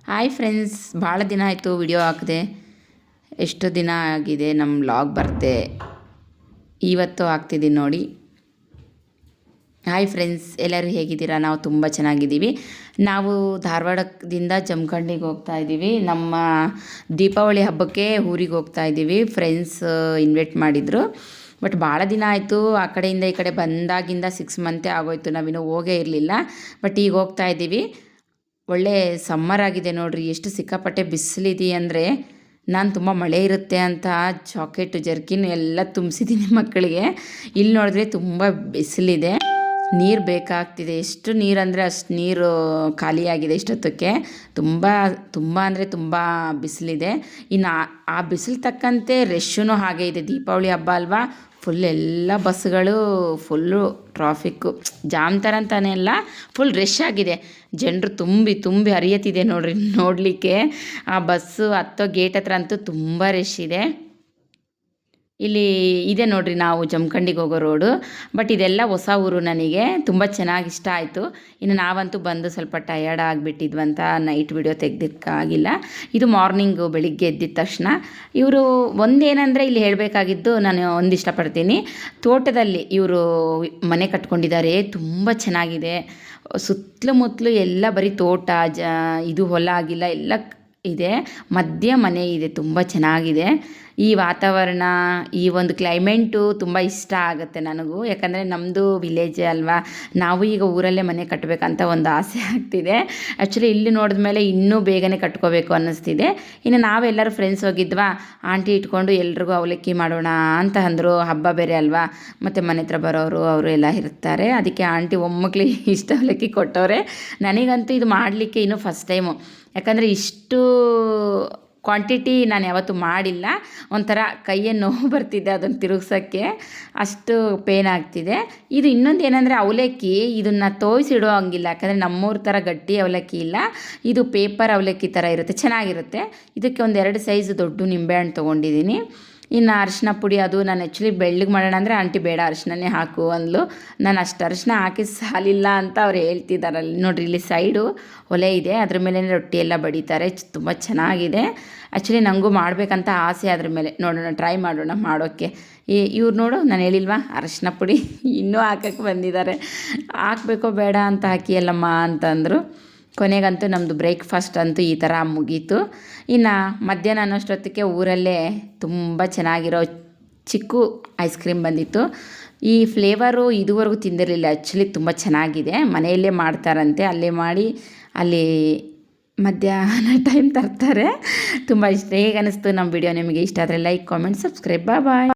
Hi friends, ಭಾಳ ದಿನ ಆಯಿತು ವಿಡಿಯೋ ಹಾಕಿದೆ. ಎಷ್ಟು ದಿನ ಆಗಿದೆ ನಮ್ಮ ವ್ಲಾಗ್ ಬರ್ತೆ. ಇವತ್ತು ಹಾಕ್ತಿದ್ದೀನಿ ನೋಡಿ. ಹಾಯ್ ಫ್ರೆಂಡ್ಸ್, ಎಲ್ಲರೂ ಹೇಗಿದ್ದೀರಾ? ನಾವು ತುಂಬ ಚೆನ್ನಾಗಿದ್ದೀವಿ. ನಾವು ಧಾರವಾಡದಿಂದ ಜಮಖಂಡಿಗೆ ಹೋಗ್ತಾ ಇದ್ದೀವಿ. ನಮ್ಮ ದೀಪಾವಳಿ ಹಬ್ಬಕ್ಕೆ ಊರಿಗೆ ಹೋಗ್ತಾ ಇದ್ದೀವಿ. ಫ್ರೆಂಡ್ಸ್ ಇನ್ವೈಟ್ ಮಾಡಿದರು. ಬಟ್ ಭಾಳ ದಿನ ಆಯಿತು ಆ ಕಡೆಯಿಂದ ಈ ಕಡೆ ಬಂದಾಗಿಂದ 6 ಮಂತೇ ಆಗೋಯ್ತು. ನಾವಿನ್ನೂ ಹೋಗೇ ಇರಲಿಲ್ಲ. ಬಟ್ ಈಗ ಹೋಗ್ತಾ ಇದ್ದೀವಿ. ಒಳ್ಳೆ ಸಮ್ಮರ್ ಆಗಿದೆ ನೋಡಿರಿ. ಎಷ್ಟು ಸಿಕ್ಕಾಪಟ್ಟೆ ಬಿಸಿಲಿದೆ ಅಂದರೆ, ನಾನು ತುಂಬ ಮಳೆ ಇರುತ್ತೆ ಅಂತ ಜಾಕೆಟ್ ಜರ್ಕಿನ್ ಎಲ್ಲ ತುಂಬಿಸಿದ್ದೀನಿ ಮಕ್ಕಳಿಗೆ. ಇಲ್ಲಿ ನೋಡಿದ್ರೆ ತುಂಬ ಬಿಸಿಲಿದೆ, ನೀರು ಬೇಕಾಗ್ತಿದೆ. ಎಷ್ಟು ನೀರು ಅಂದರೆ ಅಷ್ಟು ನೀರು ಖಾಲಿಯಾಗಿದೆ ಇಷ್ಟೊತ್ತಕ್ಕೆ. ತುಂಬ ತುಂಬ ಅಂದರೆ ತುಂಬ ಬಿಸಿಲಿದೆ. ಇನ್ನು ಆ ಬಿಸಿಲು ತಕ್ಕಂತೆ ರಶ್ಶೂ ಹಾಗೆ ಇದೆ. ದೀಪಾವಳಿ ಹಬ್ಬ ಅಲ್ವಾ, ಫುಲ್ ಎಲ್ಲ ಬಸ್ಗಳು ಫುಲ್ಲು ಟ್ರಾಫಿಕ್ಕು ಜಾಮ್ ಥರ ಅಂತಾನೆ ಎಲ್ಲ ಫುಲ್ ರಶ್ ಆಗಿದೆ. ಜನರು ತುಂಬಿ ತುಂಬಿ ಹರಿಯತ್ತಿದೆ ನೋಡಲಿಕ್ಕೆ. ಆ ಬಸ್ಸು ಹತ್ತೋ ಗೇಟ್ ಹತ್ರ ಅಂತೂ ತುಂಬ ರಶ್ ಇದೆ. ಇಲ್ಲಿ ಇದೆ ನೋಡಿರಿ ನಾವು ಜಮಖಂಡಿಗೆ ಹೋಗೋ ರೋಡು. ಬಟ್ ಇದೆಲ್ಲ ಹೊಸ ಊರು, ನನಗೆ ತುಂಬ ಚೆನ್ನಾಗಿ ಇಷ್ಟ ಆಯಿತು. ಇನ್ನು ನಾವಂತೂ ಬಂದು ಸ್ವಲ್ಪ ಟಯರ್ಡ್ ಆಗಿಬಿಟ್ಟಿದ್ವಂತ ನೈಟ್ ವಿಡಿಯೋ ತೆಗ್ದಕ್ಕಾಗಿಲ್ಲ. ಇದು ಮಾರ್ನಿಂಗು, ಬೆಳಿಗ್ಗೆ ಎದ್ದಿದ ತಕ್ಷಣ. ಇವರು ಒಂದೇನೆಂದರೆ ಇಲ್ಲಿ ಹೇಳಬೇಕಾಗಿದ್ದು, ನಾನು ಒಂದು ಇಷ್ಟಪಡ್ತೀನಿ. ತೋಟದಲ್ಲಿ ಇವರು ಮನೆ ಕಟ್ಕೊಂಡಿದ್ದಾರೆ, ತುಂಬ ಚೆನ್ನಾಗಿದೆ. ಸುತ್ತಲೂ ಎಲ್ಲ ಬರೀ ತೋಟ, ಇದು ಹೊಲ ಆಗಿಲ್ಲ, ಎಲ್ಲ ಇದೆ. ಮಧ್ಯ ಮನೆ ಇದೆ, ತುಂಬ ಚೆನ್ನಾಗಿದೆ. ಈ ವಾತಾವರಣ, ಈ ಒಂದು ಕ್ಲೈಮೇಟು ತುಂಬ ಇಷ್ಟ ಆಗುತ್ತೆ ನನಗೂ. ಯಾಕಂದರೆ ನಮ್ಮದು ವಿಲೇಜೇ ಅಲ್ವಾ, ನಾವು ಈಗ ಊರಲ್ಲೇ ಮನೆ ಕಟ್ಟಬೇಕಂತ ಒಂದು ಆಸೆ ಆಗ್ತಿದೆ. ಆ್ಯಕ್ಚುಲಿ ಇಲ್ಲಿ ನೋಡಿದ ಮೇಲೆ ಇನ್ನೂ ಬೇಗನೆ ಕಟ್ಕೋಬೇಕು ಅನ್ನಿಸ್ತಿದೆ. ಇನ್ನು ನಾವೆಲ್ಲರೂ ಫ್ರೆಂಡ್ಸ್ ಹೋಗಿದ್ವಾ, ಆಂಟಿ ಇಟ್ಕೊಂಡು ಎಲ್ರಿಗೂ ಅವಲಕ್ಕಿ ಮಾಡೋಣ ಅಂತ ಅಂದರು. ಹಬ್ಬ ಬೇರೆ ಅಲ್ವಾ, ಮತ್ತು ಮನೆ ಹತ್ರ ಬರೋರು ಅವರು ಎಲ್ಲ ಇರ್ತಾರೆ. ಅದಕ್ಕೆ ಆಂಟಿ ಒಮ್ಮಕ್ಳಿಗೆ ಇಷ್ಟ ಅವಲಕ್ಕಿ ಕೊಟ್ಟವ್ರೆ. ನನಗಂತೂ ಇದು ಮಾಡಲಿಕ್ಕೆ ಇನ್ನೂ ಫಸ್ಟ್ ಟೈಮು. ಯಾಕಂದರೆ ಇಷ್ಟು ಕ್ವಾಂಟಿಟಿ ನಾನು ಯಾವತ್ತೂ ಮಾಡಿಲ್ಲ. ಒಂಥರ ಕೈಯೇ ನೋವು ಬರ್ತಿದೆ ಅದನ್ನು ತಿರುಗ್ಸೋಕ್ಕೆ, ಅಷ್ಟು ಪೇನ್ ಆಗ್ತಿದೆ. ಇದು ಇನ್ನೊಂದು ಏನಂದರೆ, ಅವಲಕ್ಕಿ ಇದನ್ನು ತೋಯಿಸಿಡೋ ಹಂಗಿಲ್ಲ. ಯಾಕಂದರೆ ನಮ್ಮೂರ ಥರ ಗಟ್ಟಿ ಅವಲಕ್ಕಿ ಇಲ್ಲ, ಇದು ಪೇಪರ್ ಅವಲಕ್ಕಿ ಥರ ಇರುತ್ತೆ, ಚೆನ್ನಾಗಿರುತ್ತೆ. ಇದಕ್ಕೆ ಒಂದು 2 ಸೈಜ್ ದೊಡ್ಡ ನಿಂಬೆಹಣ್ಣು ತೊಗೊಂಡಿದ್ದೀನಿ. ಇನ್ನು ಅರಿಶಿನ ಪುಡಿ, ಅದು ನಾನು ಆ್ಯಕ್ಚುಲಿ ಬೆಳ್ಳಗೆ ಮಾಡೋಣ ಅಂದರೆ ಆಂಟಿ ಬೇಡ ಅರಿಶಿನೇ ಹಾಕು ಅಂದ್ಲು. ನಾನು ಅಷ್ಟು ಅರಿಶಿನ ಹಾಕಿ ಸಾಲಿಲ್ಲ ಅಂತ ಅವ್ರು ಹೇಳ್ತಿದ್ದಾರೆ. ಅಲ್ಲಿ ನೋಡಿರಿ, ಇಲ್ಲಿ ಸೈಡು ಒಲೆ ಇದೆ, ಅದ್ರ ಮೇಲೆ ರೊಟ್ಟಿ ಎಲ್ಲ ಬಡಿತಾರೆ. ತುಂಬ ಚೆನ್ನಾಗಿದೆ. ಆ್ಯಕ್ಚುಲಿ ನನಗೂ ಮಾಡಬೇಕಂತ ಆಸೆ. ಅದ್ರ ಮೇಲೆ ನೋಡೋಣ, ಟ್ರೈ ಮಾಡೋಣ ಮಾಡೋಕ್ಕೆ. ಇವ್ರು ನೋಡು, ನಾನು ಹೇಳಿಲ್ವಾ ಅರಿಶಿನ ಪುಡಿ ಇನ್ನೂ ಹಾಕಕ್ಕೆ ಬಂದಿದ್ದಾರೆ. ಹಾಕಬೇಕೋ ಬೇಡ ಅಂತ ಹಾಕಿಯಲ್ಲಮ್ಮ ಅಂತಂದರು. ಕೊನೆಗಂತೂ ನಮ್ಮದು ಬ್ರೇಕ್ಫಾಸ್ಟ್ ಅಂತೂ ಈ ಥರ ಮುಗೀತು. ಇನ್ನು ಮಧ್ಯಾಹ್ನ ಅನ್ನೋಷ್ಟೊತ್ತಿಗೆ ಊರಲ್ಲೇ ತುಂಬ ಚೆನ್ನಾಗಿರೋ ಚಿಕ್ಕು ಐಸ್ ಕ್ರೀಮ್ ಬಂದಿತ್ತು. ಈ ಫ್ಲೇವರು ಇದುವರೆಗೂ ತಿಂದಿರಲಿಲ್ಲ. ಆ್ಯಕ್ಚುಲಿ ತುಂಬ ಚೆನ್ನಾಗಿದೆ. ಮನೆಯಲ್ಲೇ ಮಾಡ್ತಾರಂತೆ, ಅಲ್ಲೇ ಮಾಡಿ ಅಲ್ಲಿ ಮಧ್ಯಾಹ್ನ ಟೈಮ್ ತರ್ತಾರೆ. ತುಂಬ ಇಷ್ಟ. ಹೇಗೆ ಅನ್ನಿಸ್ತು ನಮ್ಮ ವಿಡಿಯೋ? ನಿಮಗೆ ಇಷ್ಟ ಆದರೆ ಲೈಕ್, ಕಾಮೆಂಟ್, ಸಬ್ಸ್ಕ್ರೈಬ್. ಬಾಯ್.